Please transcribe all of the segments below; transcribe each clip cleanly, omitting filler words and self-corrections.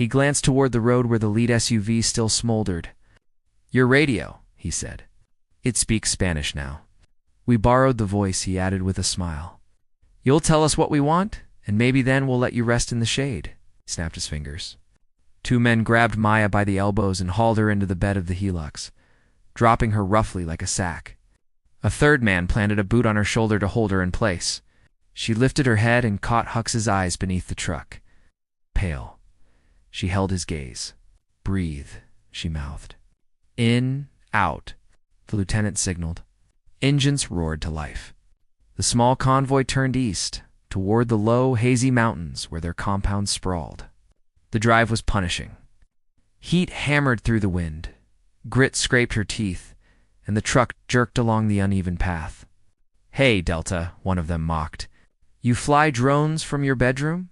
He glanced toward the road where the lead SUV still smoldered. "Your radio," he said. "It speaks Spanish now." "We borrowed the voice," he added with a smile. "You'll tell us what we want, and maybe then we'll let you rest in the shade." He snapped his fingers. Two men grabbed Maya by the elbows and hauled her into the bed of the Hilux, dropping her roughly like a sack. A third man planted a boot on her shoulder to hold her in place. She lifted her head and caught Hux's eyes beneath the truck. Pale. She held his gaze. "Breathe," she mouthed. "In, out," the lieutenant signaled. Engines roared to life. The small convoy turned east, toward the low, hazy mountains where their compound sprawled. The drive was punishing. Heat hammered through the wind. Grit scraped her teeth, and the truck jerked along the uneven path. "Hey, Delta," one of them mocked. "You fly drones from your bedroom?"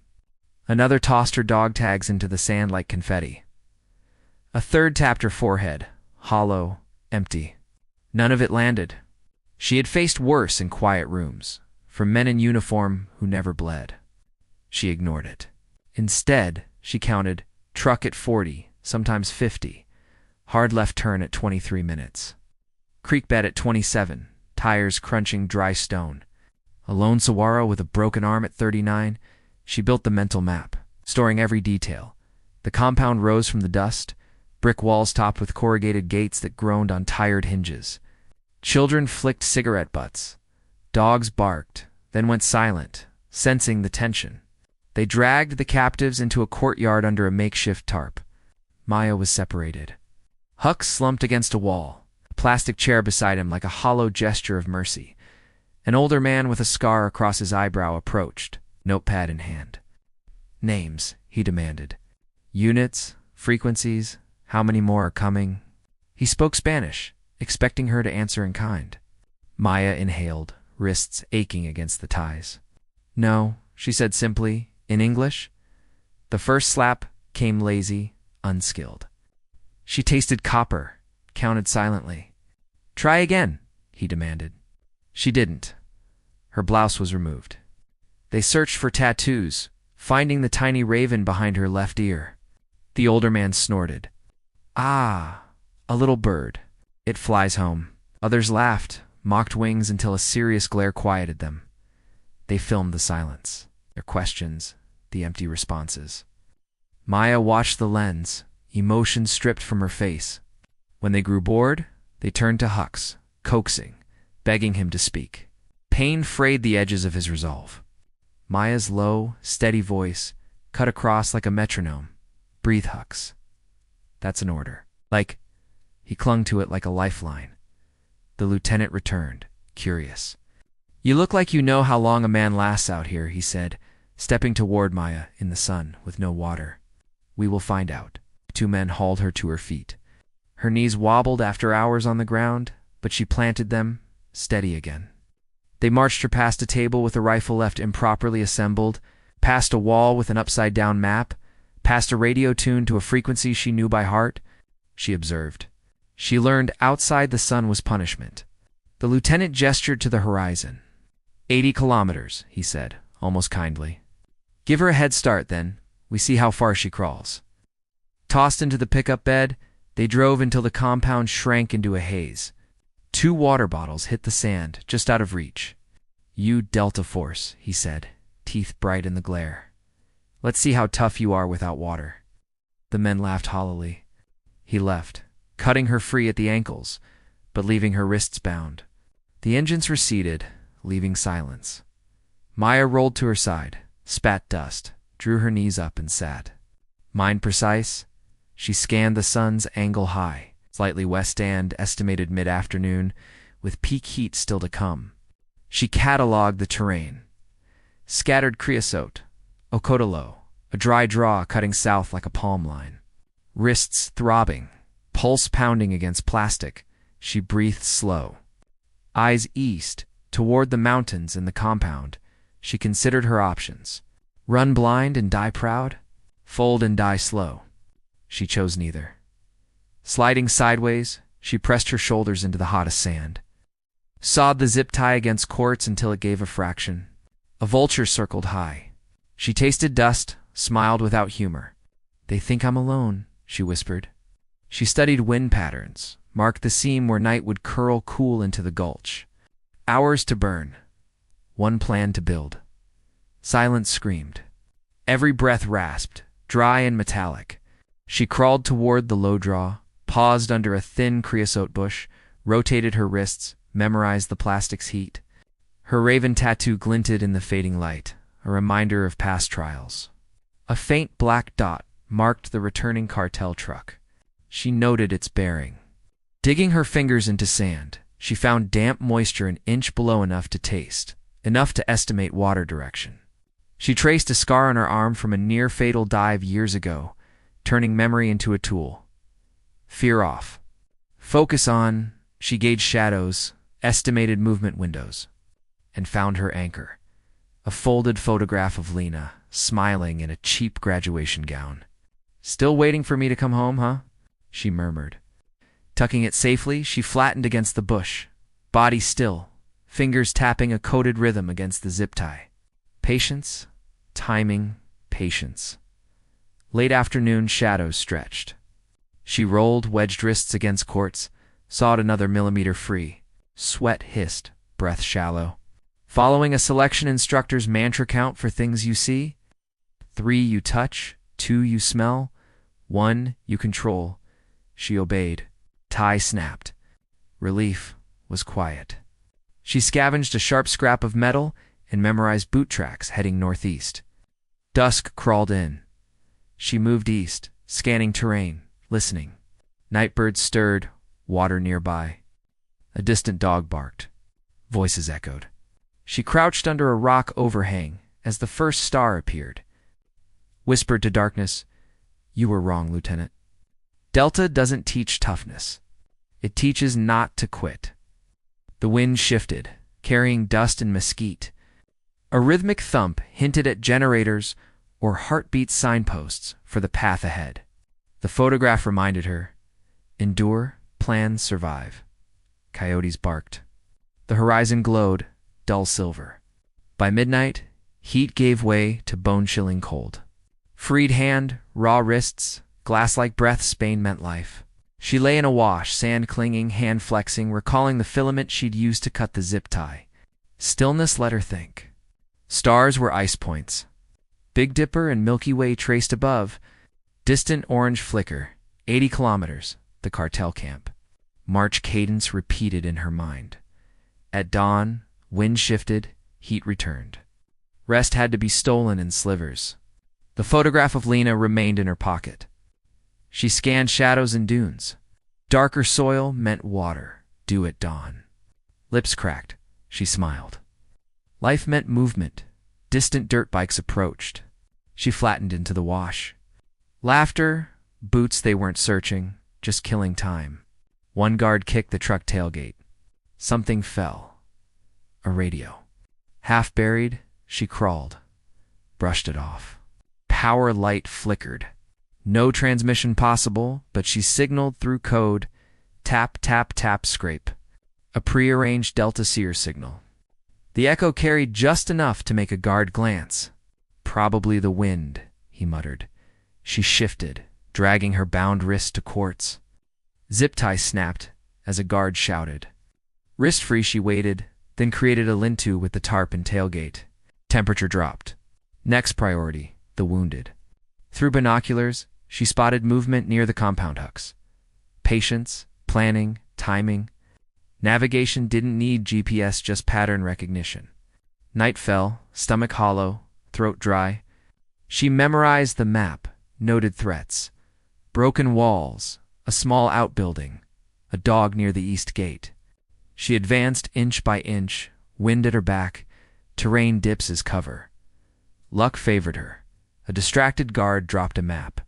Another tossed her dog tags into the sand like confetti. A third tapped her forehead, hollow, empty. None of it landed. She had faced worse in quiet rooms, from men in uniform who never bled. She ignored it. Instead, she counted truck at 40, sometimes 50, hard left turn at 23 minutes. Creek bed at 27, tires crunching dry stone. A lone saguaro with a broken arm at 39. She built the mental map, storing every detail. The compound rose from the dust, brick walls topped with corrugated gates that groaned on tired hinges. Children flicked cigarette butts. Dogs barked, then went silent, sensing the tension. They dragged the captives into a courtyard under a makeshift tarp. Maya was separated. Hux slumped against a wall, a plastic chair beside him like a hollow gesture of mercy. An older man with a scar across his eyebrow approached, notepad in hand. "Names," he demanded. "Units, frequencies, how many more are coming?" He spoke Spanish, expecting her to answer in kind. Maya inhaled, wrists aching against the ties. "No," she said simply, in English. The first slap came lazy, unskilled. She tasted copper, counted silently. "Try again," he demanded. She didn't. Her blouse was removed. They searched for tattoos, finding the tiny raven behind her left ear. The older man snorted. "Ah, a little bird. It flies home." Others laughed, mocked wings until a serious glare quieted them. They filmed the silence, their questions, the empty responses. Maya watched the lens, emotion stripped from her face. When they grew bored, they turned to Hux, coaxing, begging him to speak. Pain frayed the edges of his resolve. Maya's low, steady voice cut across like a metronome. "Breathe, Hux. That's an order." He clung to it like a lifeline. The lieutenant returned, curious. "You look like you know how long a man lasts out here," he said, stepping toward Maya in the sun with no water. "We will find out." Two men hauled her to her feet. Her knees wobbled after hours on the ground, but she planted them, steady again. They marched her past a table with a rifle left improperly assembled, past a wall with an upside-down map, past a radio tuned to a frequency she knew by heart. She observed. She learned outside the sun was punishment. The lieutenant gestured to the horizon. 80 kilometers, he said, almost kindly. "Give her a head start, then. We see how far she crawls." Tossed into the pickup bed, they drove until the compound shrank into a haze. 2 water bottles hit the sand, just out of reach. "You Delta Force," he said, teeth bright in the glare. "Let's see how tough you are without water." The men laughed hollowly. He left, cutting her free at the ankles, but leaving her wrists bound. The engines receded, leaving silence. Maya rolled to her side, spat dust, drew her knees up and sat. Mind precise, she scanned the sun's angle high, slightly west stand, estimated mid-afternoon, with peak heat still to come. She catalogued the terrain. Scattered creosote, Ocotolo, a dry draw cutting south like a palm line. Wrists throbbing, pulse pounding against plastic, she breathed slow. Eyes east, toward the mountains and the compound, she considered her options. Run blind and die proud? Fold and die slow. She chose neither. Sliding sideways, she pressed her shoulders into the hottest sand. Sawed the zip tie against quartz until it gave a fraction. A vulture circled high. She tasted dust, smiled without humor. They think I'm alone, she whispered. She studied wind patterns, marked the seam where night would curl cool into the gulch. Hours to burn. One plan to build. Silence screamed. Every breath rasped, dry and metallic. She crawled toward the low draw, paused under a thin creosote bush, rotated her wrists, memorized the plastic's heat. Her raven tattoo glinted in the fading light, a reminder of past trials. A faint black dot marked the returning cartel truck. She noted its bearing. Digging her fingers into sand, she found damp moisture an inch below enough to taste, enough to estimate water direction. She traced a scar on her arm from a near-fatal dive years ago, turning memory into a tool. Fear off. Focus on, she gauged shadows, estimated movement windows, and found her anchor. A folded photograph of Lena, smiling in a cheap graduation gown. "Still waiting for me to come home, huh?" she murmured. Tucking it safely, she flattened against the bush, body still, fingers tapping a coded rhythm against the zip tie. Patience, timing, patience. Late afternoon shadows stretched. She rolled wedged wrists against quartz, sawed another millimeter free. Sweat hissed, breath shallow. Following a selection instructor's mantra count for things you see. 3 you touch, 2 you smell, 1 you control. She obeyed. Tie snapped. Relief was quiet. She scavenged a sharp scrap of metal and memorized boot tracks heading northeast. Dusk crawled in. She moved east, scanning terrain, listening. Nightbirds stirred, water nearby. A distant dog barked. Voices echoed. She crouched under a rock overhang as the first star appeared. Whispered to darkness, "You were wrong, Lieutenant. Delta doesn't teach toughness. It teaches not to quit." The wind shifted, carrying dust and mesquite. A rhythmic thump hinted at generators or heartbeat signposts for the path ahead. The photograph reminded her, endure, plan, survive. Coyotes barked. The horizon glowed, dull silver. By midnight, heat gave way to bone-chilling cold. Freed hand, raw wrists, glass-like breath Spain meant life. She lay in a wash, sand clinging, hand flexing, recalling the filament she'd used to cut the zip tie. Stillness let her think. Stars were ice points. Big Dipper and Milky Way traced above. Distant orange flicker, 80 kilometers, the cartel camp. March cadence repeated in her mind. At dawn, wind shifted, heat returned. Rest had to be stolen in slivers. The photograph of Lena remained in her pocket. She scanned shadows and dunes. Darker soil meant water, dew at dawn. Lips cracked. She smiled. Life meant movement. Distant dirt bikes approached. She flattened into the wash. Laughter, boots they weren't searching, just killing time. One guard kicked the truck tailgate. Something fell. A radio. Half buried, she crawled. Brushed it off. Power light flickered. No transmission possible, but she signaled through code. Tap, tap, tap, scrape. A prearranged Delta Seer signal. The echo carried just enough to make a guard glance. Probably the wind, he muttered. She shifted, dragging her bound wrist to quartz. Zip tie snapped as a guard shouted. Wrist-free she waited, then created a lean-to with the tarp and tailgate. Temperature dropped. Next priority, the wounded. Through binoculars, she spotted movement near the compound hucks. Patience, planning, timing. Navigation didn't need GPS, just pattern recognition. Night fell, stomach hollow, throat dry. She memorized the map, noted threats. Broken walls, a small outbuilding, a dog near the east gate. She advanced inch by inch, wind at her back, terrain dips as cover. Luck favored her. A distracted guard dropped a map.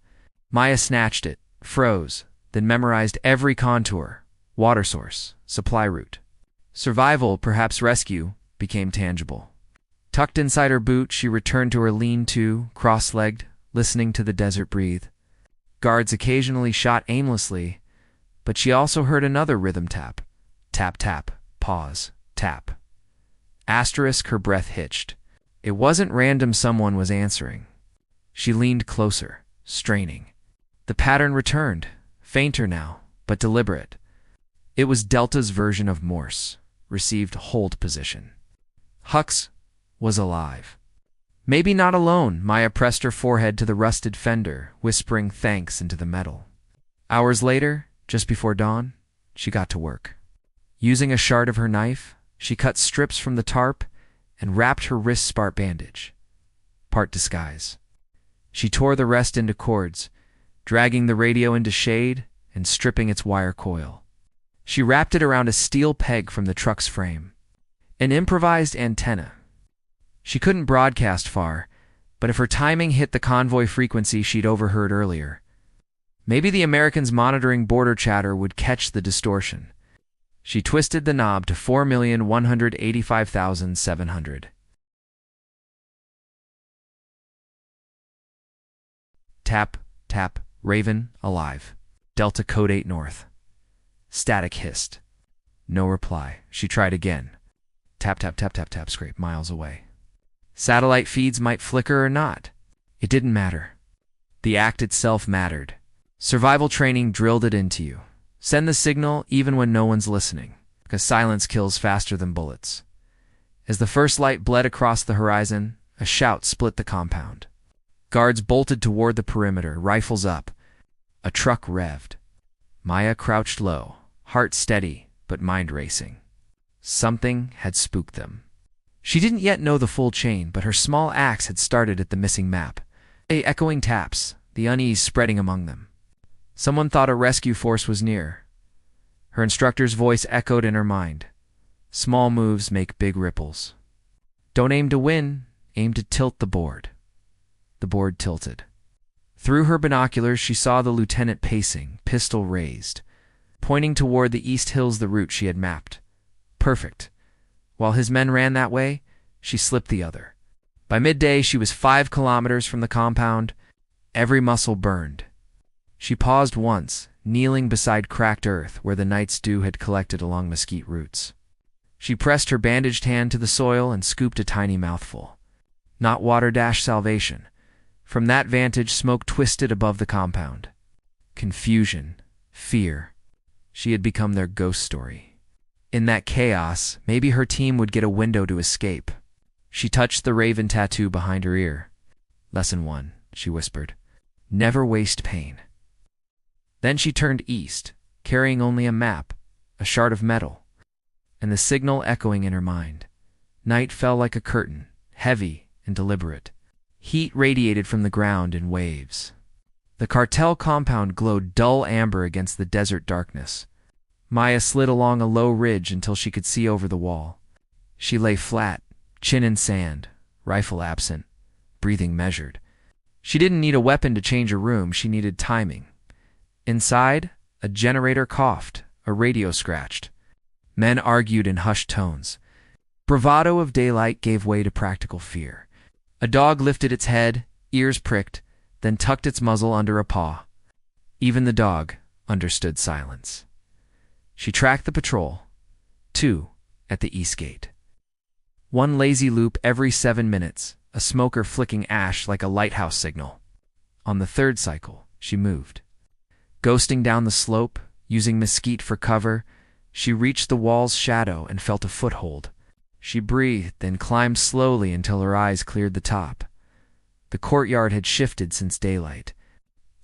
Maya snatched it, froze, then memorized every contour, water source, supply route. Survival, perhaps rescue, became tangible. Tucked inside her boot, she returned to her lean-to, cross-legged, listening to the desert breathe. Guards occasionally shot aimlessly, but she also heard another rhythm tap. Tap, tap, pause, tap. Asterisk, her breath hitched. It wasn't random someone was answering. She leaned closer, straining. The pattern returned, fainter now, but deliberate. It was Delta's version of Morse, received hold position. Hux was alive. Maybe not alone. Maya pressed her forehead to the rusted fender, whispering thanks into the metal. Hours later, just before dawn, she got to work. Using a shard of her knife, she cut strips from the tarp and wrapped her wrist part bandage, part disguise. She tore the rest into cords, dragging the radio into shade and stripping its wire coil. She wrapped it around a steel peg from the truck's frame, an improvised antenna. She couldn't broadcast far, but if her timing hit the convoy frequency she'd overheard earlier, maybe the Americans monitoring border chatter would catch the distortion. She twisted the knob to 4,185,700. Tap, tap, Raven, alive. Delta Code 8 North. Static hissed. No reply. She tried again. Tap, tap, tap, tap, tap, scrape miles away. Satellite feeds might flicker or not. It didn't matter. The act itself mattered. Survival training drilled it into you. Send the signal even when no one's listening, because silence kills faster than bullets. As the first light bled across the horizon, a shout split the compound. Guards bolted toward the perimeter, rifles up. A truck revved. Maya crouched low, heart steady, but mind racing. Something had spooked them. She didn't yet know the full chain, but her small axe had started at the missing map. Echoing taps, the unease spreading among them. Someone thought a rescue force was near. Her instructor's voice echoed in her mind. Small moves make big ripples. Don't aim to win, aim to tilt the board. The board tilted. Through her binoculars, she saw the lieutenant pacing, pistol raised, pointing toward the east hills, the route she had mapped. Perfect. While his men ran that way, she slipped the other. By midday, she was 5 kilometers from the compound. Every muscle burned. She paused once, kneeling beside cracked earth where the night's dew had collected along mesquite roots. She pressed her bandaged hand to the soil and scooped a tiny mouthful. Not water-salvation. From that vantage, smoke twisted above the compound. Confusion, fear. She had become their ghost story. In that chaos, maybe her team would get a window to escape. She touched the raven tattoo behind her ear. Lesson 1, she whispered. Never waste pain. Then she turned east, carrying only a map, a shard of metal, and the signal echoing in her mind. Night fell like a curtain, heavy and deliberate. Heat radiated from the ground in waves. The Cartel compound glowed dull amber against the desert darkness. Maya slid along a low ridge until she could see over the wall. She lay flat, chin in sand, rifle absent, breathing measured. She didn't need a weapon to change a room, she needed timing. Inside, a generator coughed, a radio scratched. Men argued in hushed tones. Bravado of daylight gave way to practical fear. A dog lifted its head, ears pricked, then tucked its muzzle under a paw. Even the dog understood silence. She tracked the patrol. 2 at the east gate. 1 lazy loop every 7 minutes, a smoker flicking ash like a lighthouse signal. On the 3rd cycle, she moved. Ghosting down the slope, using mesquite for cover, she reached the wall's shadow and felt a foothold. She breathed, then climbed slowly until her eyes cleared the top. The courtyard had shifted since daylight.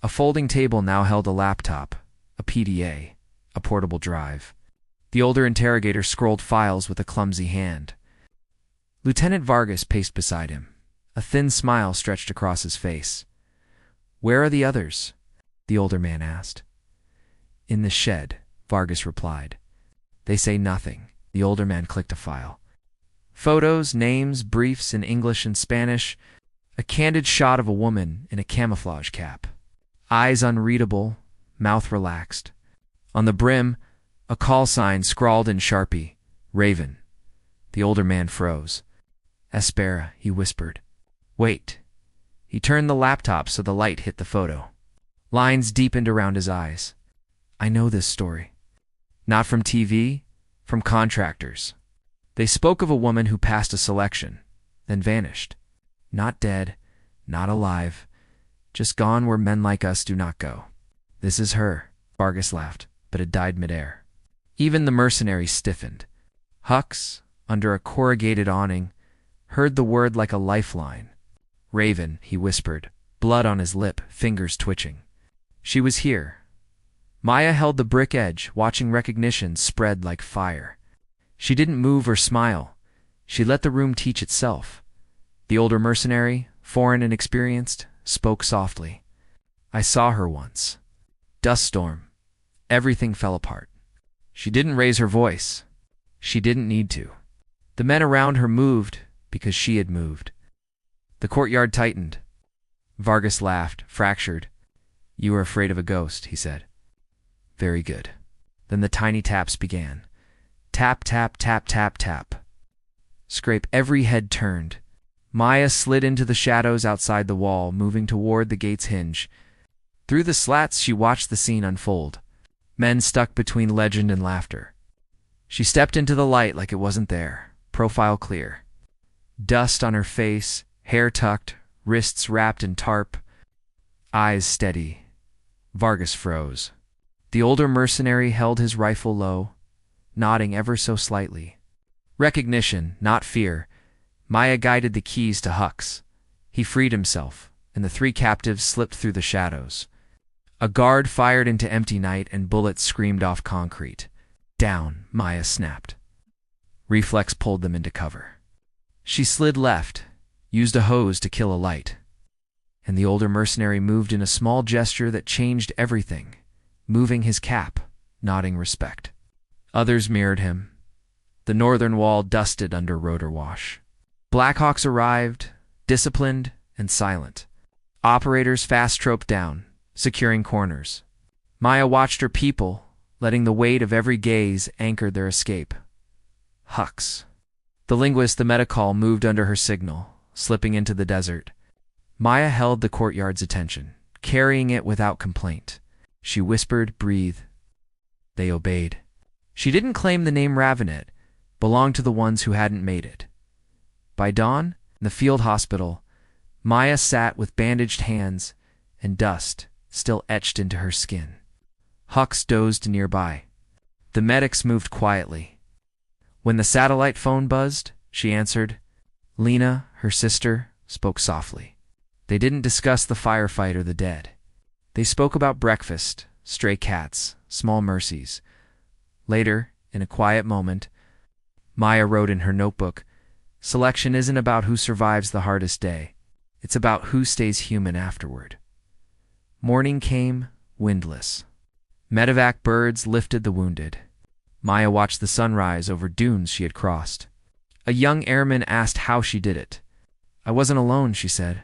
A folding table now held a laptop, a PDA, a portable drive. The older interrogator scrolled files with a clumsy hand. Lieutenant Vargas paced beside him. A thin smile stretched across his face. "Where are the others?" the older man asked. "In the shed," Vargas replied. "They say nothing." The older man clicked a file. Photos, names, briefs in English and Spanish. A candid shot of a woman in a camouflage cap. Eyes unreadable, mouth relaxed. On the brim, a call sign scrawled in Sharpie, Raven. The older man froze. "Espera," he whispered. "Wait." He turned the laptop so the light hit the photo. Lines deepened around his eyes. "I know this story. Not from TV, from contractors. They spoke of a woman who passed a selection, then vanished. Not dead, not alive, just gone where men like us do not go. This is her. Vargas laughed, but it died midair. Even the mercenary stiffened. Hux, under a corrugated awning, heard the word like a lifeline. Raven, he whispered, blood on his lip, fingers twitching. She was here. Maya held the brick edge, watching recognition spread like fire. She didn't move or smile. She let the room teach itself. The older mercenary, foreign and experienced, spoke softly. I saw her once. Dust storm. Everything fell apart. She didn't raise her voice. She didn't need to. The men around her moved because she had moved. The courtyard tightened. Vargas laughed, fractured. You are afraid of a ghost, he said. Very good. Then the tiny taps began. Tap, tap, tap, tap, tap. Scrape every head turned. Maya slid into the shadows outside the wall, moving toward the gate's hinge. Through the slats, she watched the scene unfold. Men stuck between legend and laughter. She stepped into the light like it wasn't there, profile clear. Dust on her face, hair tucked, wrists wrapped in tarp, eyes steady. Vargas froze. The older mercenary held his rifle low, nodding ever so slightly. Recognition, not fear. Maya guided the keys to Hux. He freed himself, and the three captives slipped through the shadows. A guard fired into empty night and bullets screamed off concrete. Down, Maya snapped. Reflex pulled them into cover. She slid left, used a hose to kill a light. And the older mercenary moved in a small gesture that changed everything, moving his cap, nodding respect. Others mirrored him. The northern wall dusted under rotor wash. Blackhawks arrived, disciplined and silent. Operators fast-troped down, securing corners. Maya watched her people, letting the weight of every gaze anchor their escape. Hux. The linguist, the metacall, moved under her signal, slipping into the desert. Maya held the courtyard's attention, carrying it without complaint. She whispered, breathe. They obeyed. She didn't claim the name Ravenet, belonged to the ones who hadn't made it. By dawn, in the field hospital, Maya sat with bandaged hands and dust still etched into her skin. Hux dozed nearby. The medics moved quietly. When the satellite phone buzzed, she answered. Lena, her sister, spoke softly. They didn't discuss the firefight or the dead. They spoke about breakfast, stray cats, small mercies. Later, in a quiet moment, Maya wrote in her notebook, Selection isn't about who survives the hardest day. It's about who stays human afterward. Morning came, windless. Medevac birds lifted the wounded. Maya watched the sunrise over dunes she had crossed. A young airman asked how she did it. I wasn't alone, she said.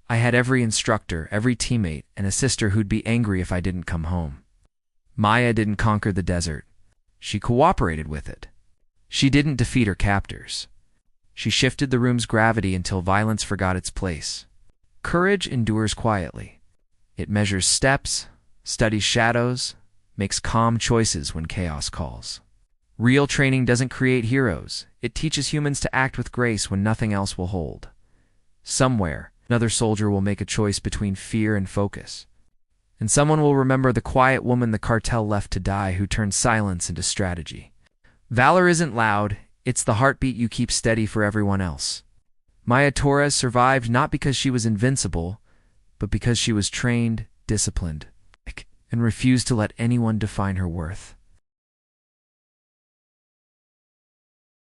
I had every instructor, every teammate, and a sister who'd be angry if I didn't come home. Maya didn't conquer the desert. She cooperated with it. She didn't defeat her captors. She shifted the room's gravity until violence forgot its place. Courage endures quietly. It measures steps, studies shadows, makes calm choices when chaos calls. Real training doesn't create heroes. It teaches humans to act with grace when nothing else will hold. Somewhere, another soldier will make a choice between fear and focus. And someone will remember the quiet woman the cartel left to die who turned silence into strategy. Valor isn't loud, it's the heartbeat you keep steady for everyone else. Maya Torres survived not because she was invincible, but because she was trained, disciplined, and refused to let anyone define her worth.